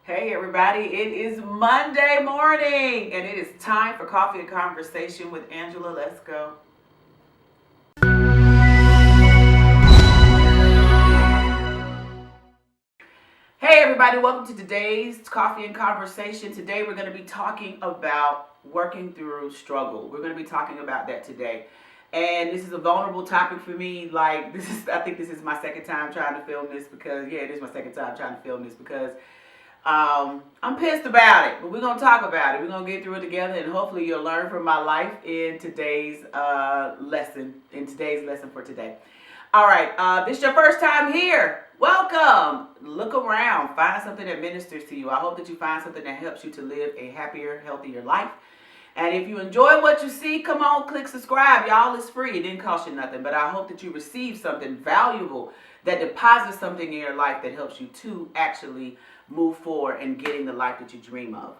Hey everybody, it is Monday morning and it is time for Coffee and Conversation with Angela. Let's go. Hey everybody, welcome to today's Coffee and Conversation. Today we're going to be talking about working through struggle. We're going to be talking about that today. And this is a vulnerable topic for me. I think this is my second time trying to film this because, it is my second time trying to film this because I'm pissed about it, but we're going to talk about it. We're going to get through it together, and hopefully you'll learn from my life in today's lesson for today. All right, this is your first time here. Welcome. Look around. Find something that ministers to you. I hope that you find something that helps you to live a happier, healthier life. And if you enjoy what you see, come on, click subscribe. Y'all, it's free. It didn't cost you nothing. But I hope that you receive something valuable that deposits something in your life that helps you to actually move forward and getting the life that you dream of.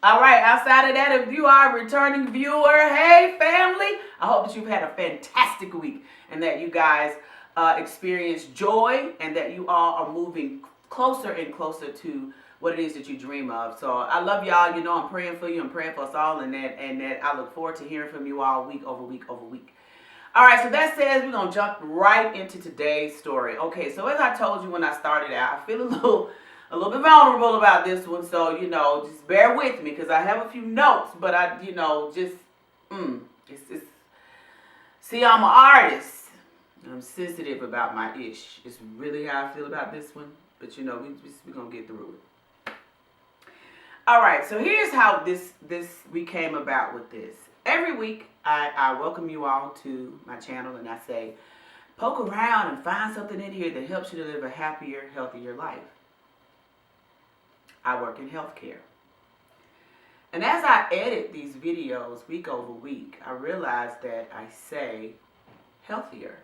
All right, outside of that, if you are a returning viewer, hey family, I hope that you've had a fantastic week and that you guys experience joy and that you all are moving closer and closer to what it is that you dream of. So I love y'all. You know, I'm praying for you. I'm praying for us all, and that I look forward to hearing from you all week over week over week. All right, so that says we're going to jump right into today's story. Okay, so as I told you when I started out, I feel a little bit vulnerable about this one, so, just bear with me because I have a few notes, but see, I'm an artist. I'm sensitive about my ish. It's really how I feel about this one, but, we're going to get through it. All right, so here's how we came about with this. Every week, I welcome you all to my channel, and I say, poke around and find something in here that helps you to live a happier, healthier life. I work in healthcare. And as I edit these videos week over week, I realize that I say healthier.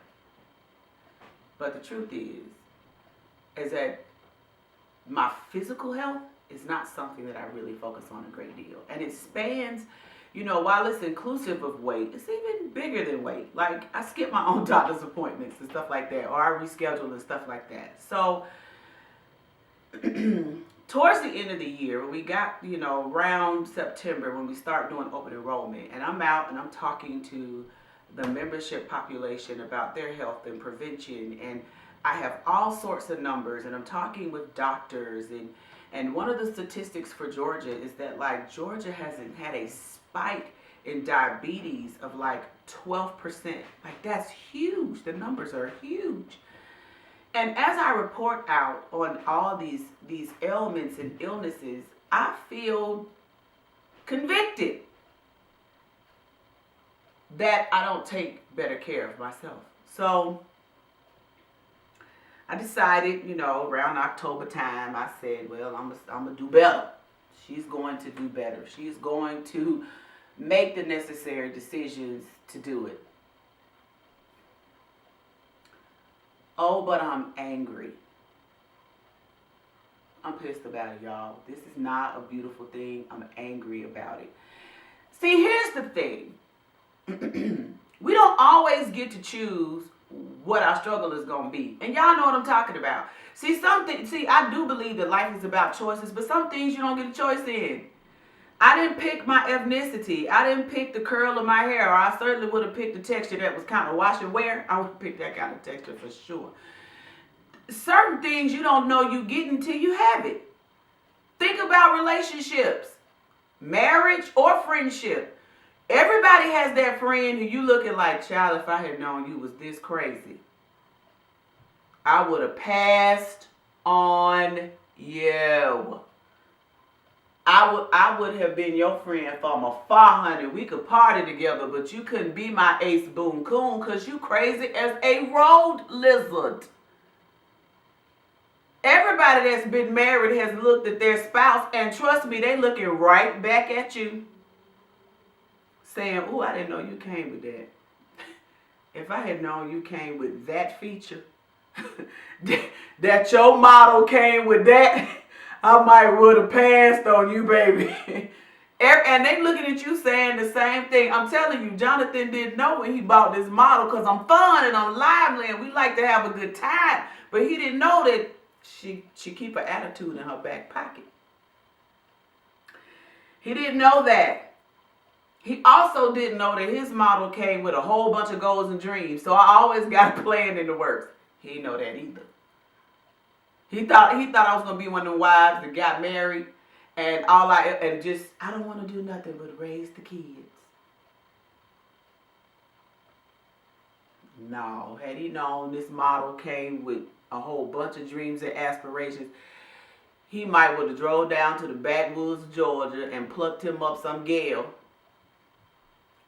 But the truth is that my physical health is not something that I really focus on a great deal. And it spans, while it's inclusive of weight, it's even bigger than weight. Like, I skip my own doctor's appointments and stuff like that, or I reschedule and stuff like that. So, towards the end of the year, when we got, around September, when we start doing open enrollment, and I'm out and I'm talking to the membership population about their health and prevention, and I have all sorts of numbers, and I'm talking with doctors, and one of the statistics for Georgia is that, Georgia hasn't had a spike in diabetes of 12%. That's huge. The numbers are huge. And as I report out on all these ailments and illnesses, I feel convicted that I don't take better care of myself. So I decided, around October time, I said, well, I'm gonna do better. She's going to do better. She's going to make the necessary decisions to do it. Oh, but I'm angry. I'm pissed about it, y'all. This is not a beautiful thing. I'm angry about it. See, here's the thing. We don't always get to choose what our struggle is going to be. And y'all know what I'm talking about. See, I do believe that life is about choices, but some things you don't get a choice in. I didn't pick my ethnicity. I didn't pick the curl of my hair, or I certainly would have picked the texture that was kind of wash and wear. I would have picked that kind of texture for sure. Certain things you don't know you get until you have it. Think about relationships, marriage or friendship. Everybody has that friend who you looking like, child, if I had known you was this crazy, I would have passed on you. I would have been your friend from afar, honey. We could party together, but you couldn't be my ace boon coon because you crazy as a road lizard. Everybody that's been married has looked at their spouse, and trust me, they looking right back at you, saying, oh, I didn't know you came with that. If I had known you came with that feature, that your model came with that, I might would have passed on you, baby. And they looking at you saying the same thing. I'm telling you, Jonathan didn't know when he bought this model because I'm fun and I'm lively and we like to have a good time. But he didn't know that she keep an attitude in her back pocket. He didn't know that. He also didn't know that his model came with a whole bunch of goals and dreams. So I always got a plan in the works. He didn't know that either. He thought I was gonna be one of the wives that got married and I don't want to do nothing but raise the kids. No, had he known this model came with a whole bunch of dreams and aspirations, he might would have drove down to the backwoods of Georgia and plucked him up some gal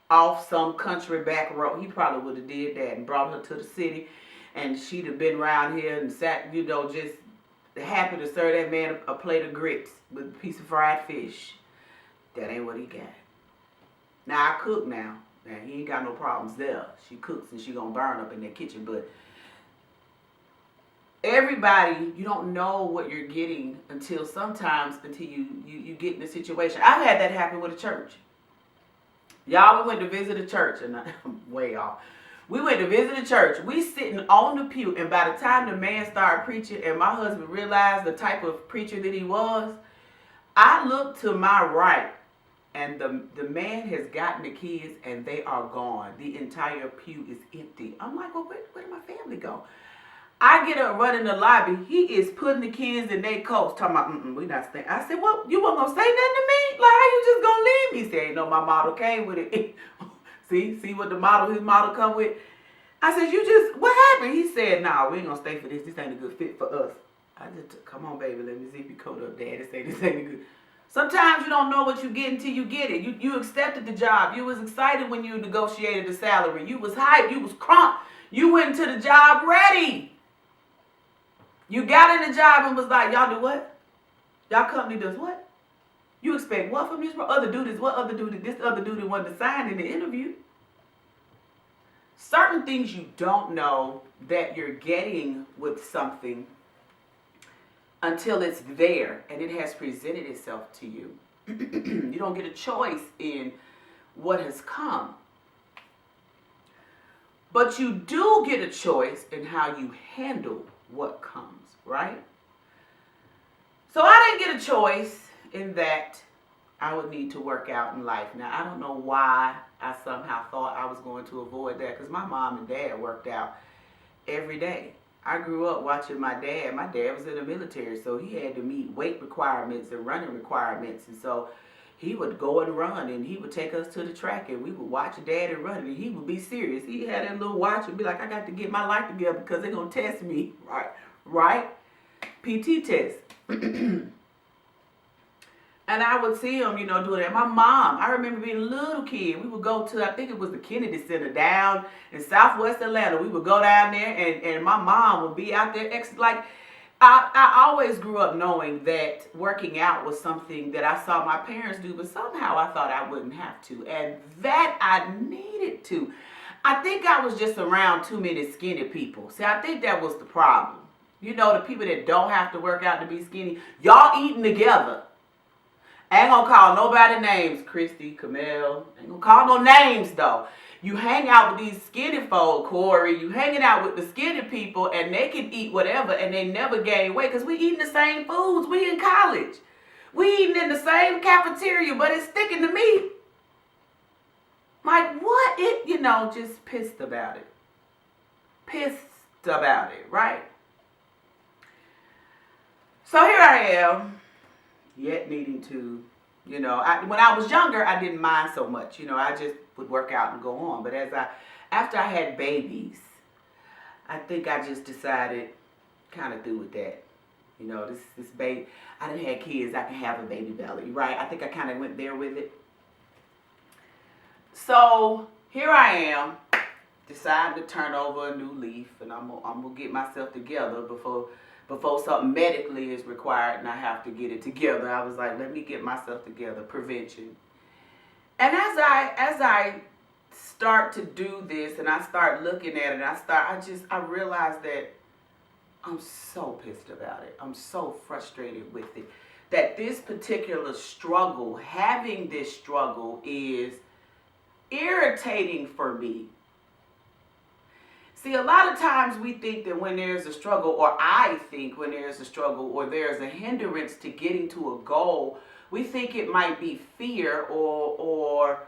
off some country back road. He probably would have did that and brought her to the city, and she'd have been around here and sat, just happy to serve that man a plate of grits with a piece of fried fish. That ain't what he got. Now I cook now. Now he ain't got no problems there. She cooks and she gonna burn up in that kitchen, but everybody, you don't know what you're getting until you get in a situation. I've had that happen with a church. Y'all, we went to visit a church, and I'm way off. We went to visit a church. We sitting on the pew, and by the time the man started preaching and my husband realized the type of preacher that he was, I looked to my right, and the man has gotten the kids, and they are gone. The entire pew is empty. I'm like, well, where did my family go? I get up running the lobby. He is putting the kids in their coats, talking about, we not staying. I said, well, you weren't going to say nothing to me? Like, how you just going to leave me? He said, no, my model came with it. See what his model come with? I said, what happened? He said, nah, we ain't going to stay for this. This ain't a good fit for us. I just, come on, baby, let me see if you coat up, Daddy. Say this ain't a good. Sometimes you don't know what you get until you get it. You accepted the job. You was excited when you negotiated the salary. You was hyped. You was crunk. You went into the job ready. You got in the job and was like, y'all do what? Y'all company does what? You expect what from this other dude? This other dude wasn't assigned in the interview. Certain things you don't know that you're getting with something until it's there and it has presented itself to you. You don't get a choice in what has come. But you do get a choice in how you handle what comes, right? So I didn't get a choice in that I would need to work out in life. Now, I don't know why I somehow thought I was going to avoid that, because my mom and dad worked out every day. I grew up watching my dad. My dad was in the military, so he had to meet weight requirements and running requirements. And so he would go and run, and he would take us to the track, and we would watch Daddy run, and he would be serious. He had that little watch and be like, I got to get my life together because they're going to test me, right? PT test. And I would see him, doing that. My mom, I remember being a little kid. We would go to, I think it was the Kennedy Center down in Southwest Atlanta. We would go down there, and my mom would be out there. I always grew up knowing that working out was something that I saw my parents do, but somehow I thought I wouldn't have to. And that I needed to. I think I was just around too many skinny people. See, I think that was the problem. The people that don't have to work out to be skinny, y'all eating together. I ain't gonna call nobody names, Christy, Camille. Ain't gonna call no names, though. You hang out with these skinny folk, Corey. You hanging out with the skinny people, and they can eat whatever, and they never gain weight, because we eating the same foods. We in college. We eating in the same cafeteria, but it's sticking to me. Like, what? Just pissed about it. Pissed about it, right? So here I am. Yet needing to, when I was younger, I didn't mind so much. I just would work out and go on. But after I had babies, I think I just decided, kind of through with that. This baby, I didn't have kids, I can have a baby belly, right? I think I kind of went there with it. So here I am, deciding to turn over a new leaf, and I'm gonna get myself together before something medically is required and I have to get it together. I was like, let me get myself together, prevention. And as I start to do this and I start looking at it, I realized that I'm so pissed about it. I'm so frustrated with it. That this particular struggle, having this struggle, is irritating for me. See, a lot of times we think that when there's a struggle, or I think when there's a struggle, or there's a hindrance to getting to a goal, we think it might be fear, or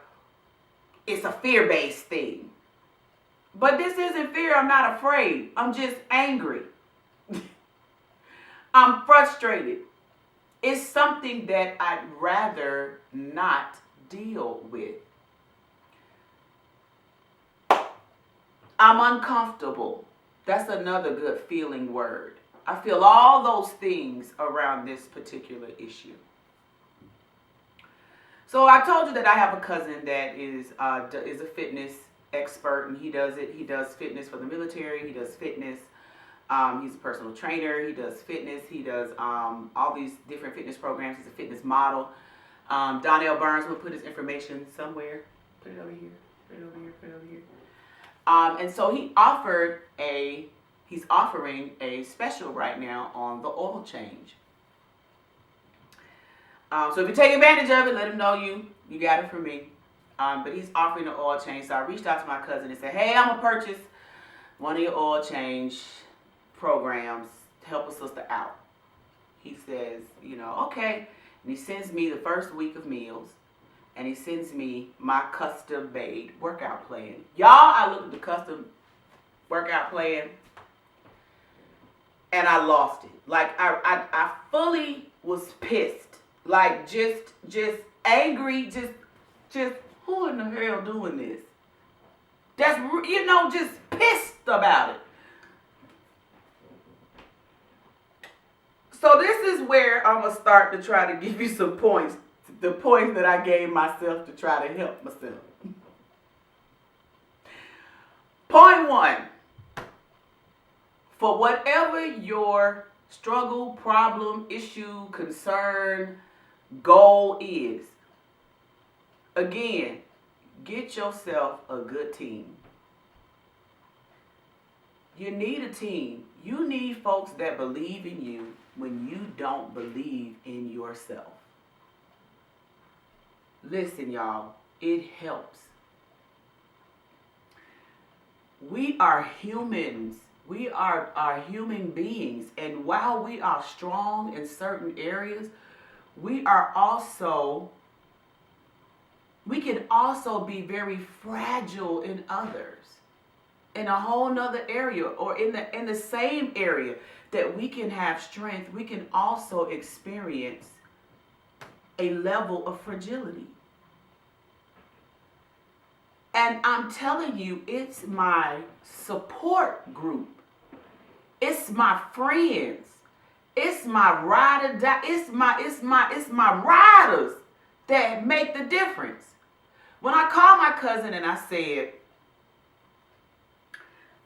it's a fear-based thing. But this isn't fear. I'm not afraid. I'm just angry. I'm frustrated. It's something that I'd rather not deal with. I'm uncomfortable. That's another good feeling word. I feel all those things around this particular issue. So I told you that I have a cousin that is a fitness expert, and he does it. He does fitness for the military. He does fitness. He's a personal trainer. He does fitness. He does all these different fitness programs. He's a fitness model. Donnell Burns will put his information somewhere. Put it over here. Put it over here. Put it over here. And so he's offering a special right now on the oil change. So if you take advantage of it, let him know you got it from me. But he's offering the oil change. So I reached out to my cousin and said, hey, I'm going to purchase one of your oil change programs to help a sister out. He says, okay. And he sends me the first week of meals. And he sends me my custom-made workout plan. Y'all, I looked at the custom workout plan, and I lost it. Like, I fully was pissed. Like, just angry, just who in the hell doing this? That's, just pissed about it. So this is where I'm going to start to try to give you some points. The points that I gave myself to try to help myself. Point 1. For whatever your struggle, problem, issue, concern, goal is, again, get yourself a good team. You need a team. You need folks that believe in you when you don't believe in yourself. Listen, y'all, it helps. We are humans. We are human beings. And while we are strong in certain areas, we can also be very fragile in others. In a whole nother area, or in the same area that we can have strength, we can also experience a level of fragility. And I'm telling you, it's my support group. It's my friends. It's my ride or die. It's my riders that make the difference. When I called my cousin and I said,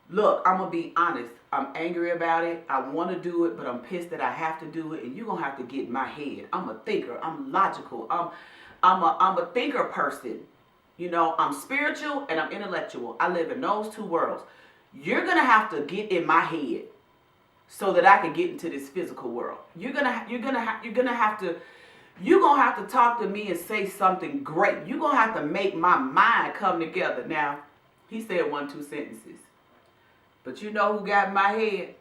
look, I'm going to be honest. I'm angry about it. I want to do it, but I'm pissed that I have to do it. And you're going to have to get in my head. I'm a thinker. I'm logical. I'm a thinker person. I'm spiritual and I'm intellectual. I live in those two worlds. You're going to have to get in my head so that I can get into this physical world. You're going to have to talk to me and say something great. You're going to have to make my mind come together. Now, he said 1-2 sentences. But you know who got in my head?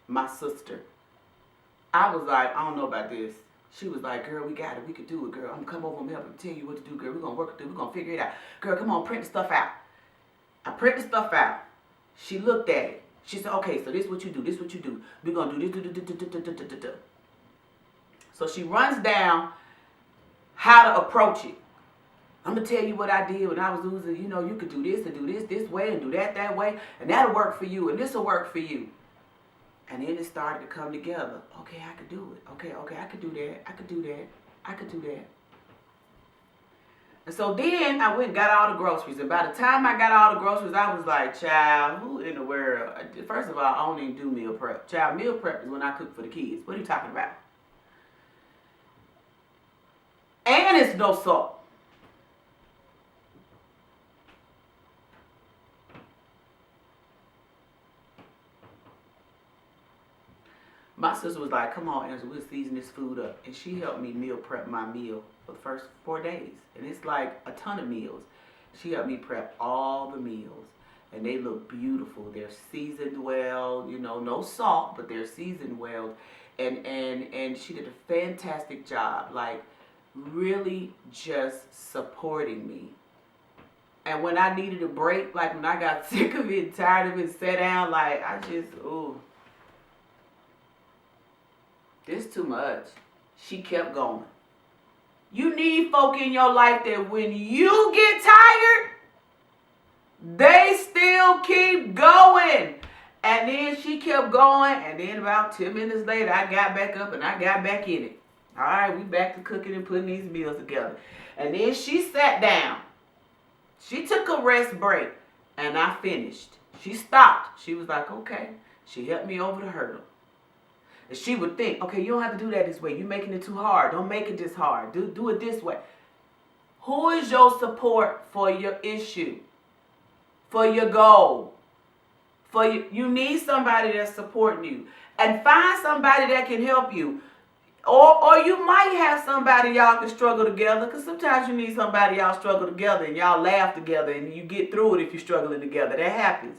My sister. I was like, I don't know about this. She was like, girl, we got it. We could do it, girl. I'm going to come over and help and tell you what to do, girl. We're going to work it through. We're going to figure it out. Girl, come on, print the stuff out. I print the stuff out. She looked at it. She said, okay, so this is what you do. This is what you do. We're going to do this. So she runs down how to approach it. I'm going to tell you what I did when I was losing. You could do this and do this way and do that way. And that'll work for you. And this will work for you. And then it started to come together. Okay, I could do it. Okay, I could do that. I could do that. And so then I went and got all the groceries. And by the time I got all the groceries, I was like, child, who in the world? First of all, I don't even do meal prep. Child, meal prep is when I cook for the kids. What are you talking about? And it's no salt. My sister was like, come on, Angela, we'll season this food up. And she helped me meal prep my meal for the first 4 days. And it's like a ton of meals. She helped me prep all the meals. and they look beautiful. They're seasoned well, you know, no salt, but they're seasoned well. And she did a fantastic job, like really just supporting me. And when I needed a break, like when I got sick of it, tired of it, sat down, like I just, ooh, this too much. She kept going. You need folk in your life that when you get tired, they still keep going. And then she kept going, and then about 10 minutes later, I got back up and I got back in it. All right, we back to cooking and putting these meals together. And then she sat down. She took a rest break, and I finished. She stopped. She was like, okay. She helped me over the hurdle. And she would think, okay, you don't have to do that this way. You're making it too hard. Don't make it this hard. Do it this way. Who is your support for your issue? For your goal? You need somebody that's supporting you. And find somebody that can help you. Or you might have somebody y'all can struggle together, because sometimes you need somebody y'all struggle together and y'all laugh together and you get through it if you're struggling together. That happens.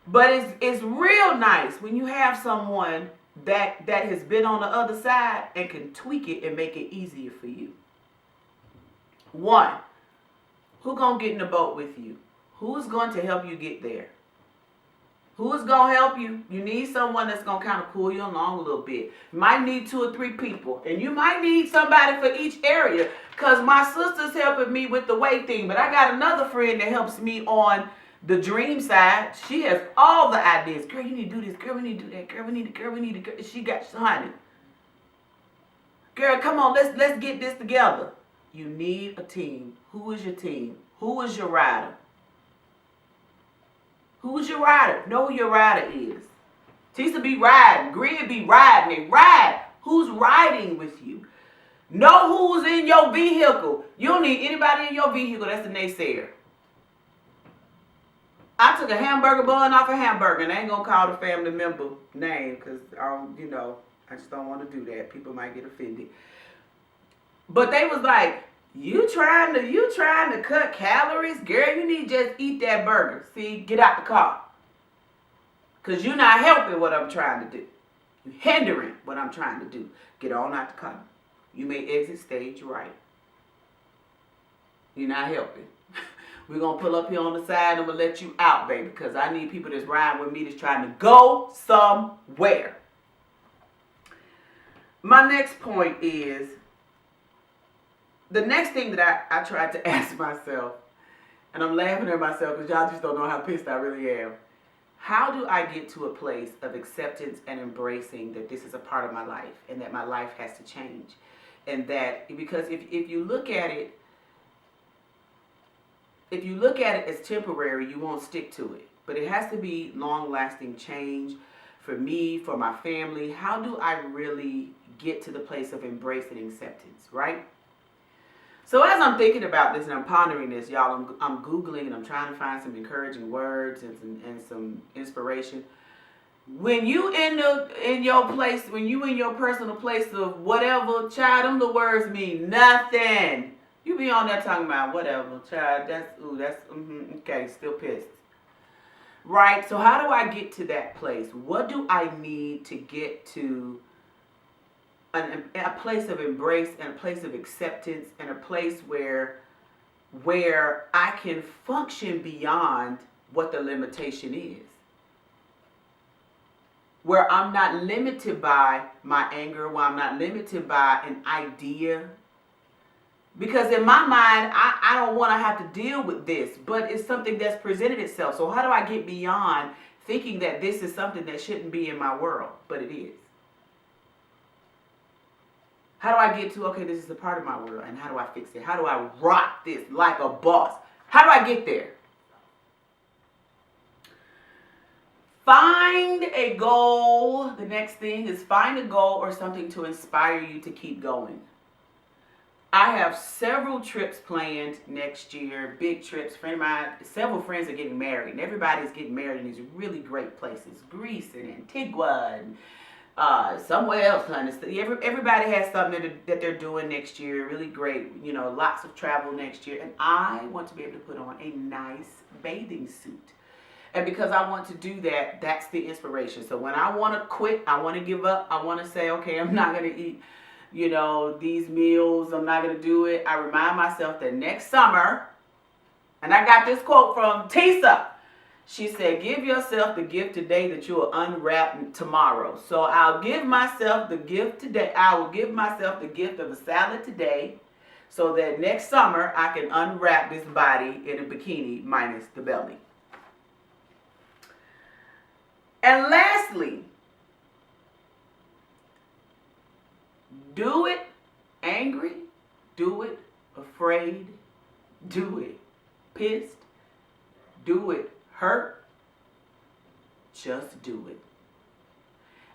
But it's real nice when you have someone that has been on the other side and can tweak it and make it easier for you. One, who gonna get in the boat with you? Who's going to help you get there? Who's going to help you? You need someone that's going to kind of pull you along a little bit. You might need 2 or 3 people. And you might need somebody for each area. Because my sister's helping me with the weight thing. But I got another friend that helps me on the dream side. She has all the ideas. Girl, you need to do this. Girl, we need to do that. Girl, we need to. She got, honey. Girl, come on. Let's get this together. You need a team. Who is your team? Who is your rider? Who's your rider? Know who your rider is. Tisa be riding. Grid be riding. They ride. Who's riding with you? Know who's in your vehicle. You don't need anybody in your vehicle that's a naysayer. I took a hamburger bun off a hamburger, and I ain't going to call the family member name because, I just don't want to do that. People might get offended. But they was like, You trying to cut calories? Girl, you need to just eat that burger. See, get out the car. Because you're not helping what I'm trying to do. You're hindering what I'm trying to do. Get on out the car. You may exit stage right. You're not helping. We're going to pull up here on the side and I'm going to let you out, baby. Because I need people that's riding with me that's trying to go somewhere. My next point is, the next thing that I tried to ask myself, and I'm laughing at myself because y'all just don't know how pissed I really am. How do I get to a place of acceptance and embracing that this is a part of my life and that my life has to change? And that, because if you look at it, as temporary, you won't stick to it. But it has to be long-lasting change for me, for my family. How do I really get to the place of embrace and acceptance, right? So as I'm thinking about this and I'm pondering this, y'all, I'm Googling and I'm trying to find some encouraging words and some inspiration. When you in your place, when you in your personal place of whatever, child, them the words mean nothing. You be on there talking about whatever, child, okay, still pissed. Right? So how do I get to that place? What do I need to get to a place of embrace and a place of acceptance and a place where I can function beyond what the limitation is? Where I'm not limited by my anger, where I'm not limited by an idea. Because in my mind, I don't want to have to deal with this, but it's something that's presented itself. So how do I get beyond thinking that this is something that shouldn't be in my world, but it is? How do I get to, okay, this is a part of my world, and how do I fix it? How do I rock this like a boss? How do I get there? Find a goal. The next thing is find a goal or something to inspire you to keep going. I have several trips planned next year, big trips. Several friends are getting married, and everybody's getting married in these really great places. Greece and Antigua and somewhere else, honey. Everybody has something that they're doing next year. Really great, lots of travel next year. And I want to be able to put on a nice bathing suit. And because I want to do that, that's the inspiration. So when I want to quit, I want to give up, I want to say, okay, I'm not going to eat, these meals, I'm not going to do it. I remind myself that next summer, and I got this quote from Tisa. She said, give yourself the gift today that you will unwrap tomorrow. So I'll give myself the gift today. I will give myself the gift of a salad today so that next summer I can unwrap this body in a bikini minus the belly. And lastly, do it angry, do it afraid, do it pissed, do it hurt, just do it.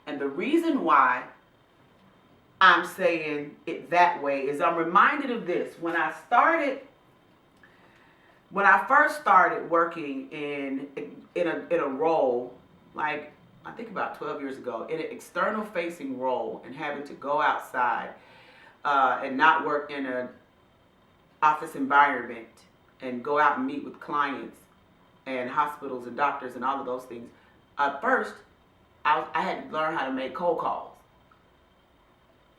And the reason why I'm saying it that way is I'm reminded of this. When I first started working in a role, like I think about 12 years ago, in an external facing role and having to go outside and not work in an office environment and go out and meet with clients and hospitals and doctors and all of those things. At first, I had to learn how to make cold calls.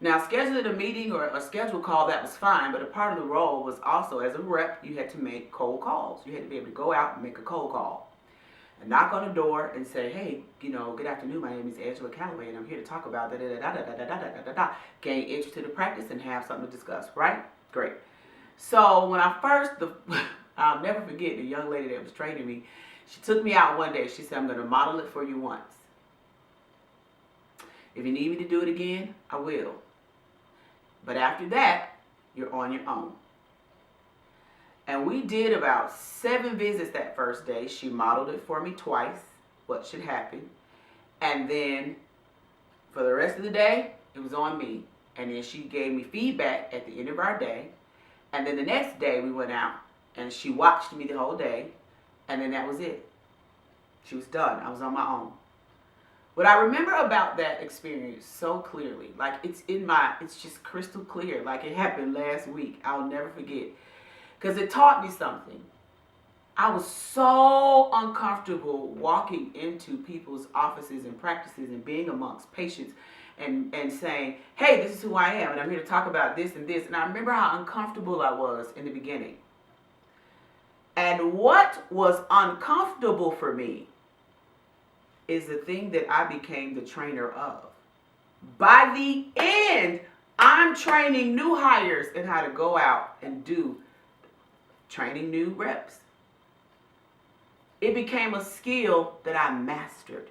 Now, scheduling a meeting or a scheduled call, that was fine, but a part of the role was also, as a rep, you had to make cold calls. You had to be able to go out and make a cold call and knock on the door and say, hey, good afternoon, my name is Angela Calloway, and I'm here to talk about da-da-da-da-da-da-da-da-da-da, gain interest to the practice and have something to discuss, right? Great. So when I first, I'll never forget the young lady that was training me. She took me out one day. She said, I'm going to model it for you once. If you need me to do it again, I will. But after that, you're on your own. And we did about 7 visits that first day. She modeled it for me twice, what should happen. And then for the rest of the day, it was on me. And then she gave me feedback at the end of our day. And then the next day we went out and she watched me the whole day. And then that was it. She was done. I was on my own. What I remember about that experience so clearly, like it's just crystal clear, like it happened last week. I'll never forget. Because it taught me something. I was so uncomfortable walking into people's offices and practices and being amongst patients and saying, hey, this is who I am, and I'm here to talk about this and this. And I remember how uncomfortable I was in the beginning. And what was uncomfortable for me is the thing that I became the trainer of. By the end, I'm training new hires in how to go out and do training new reps. It became a skill that I mastered.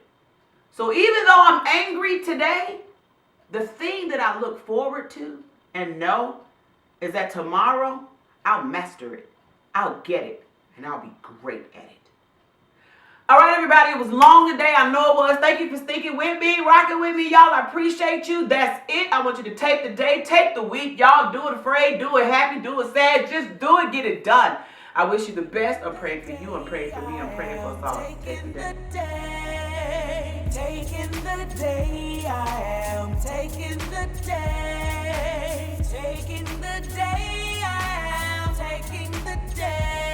So even though I'm angry today, the thing that I look forward to and know is that tomorrow I'll master it. I'll get it. And I'll be great at it. All right, everybody, it was long today. I know it was. Thank you for sticking with me, rocking with me, y'all. I appreciate you. That's it. I want you to take the day, take the week, y'all. Do it afraid, do it happy, do it sad. Just do it, get it done. I wish you the best. I'm praying for you. I'm praying for me. I'm praying for us all. Take the day. Taking the day. I am taking the day. Taking the day. I am taking the day.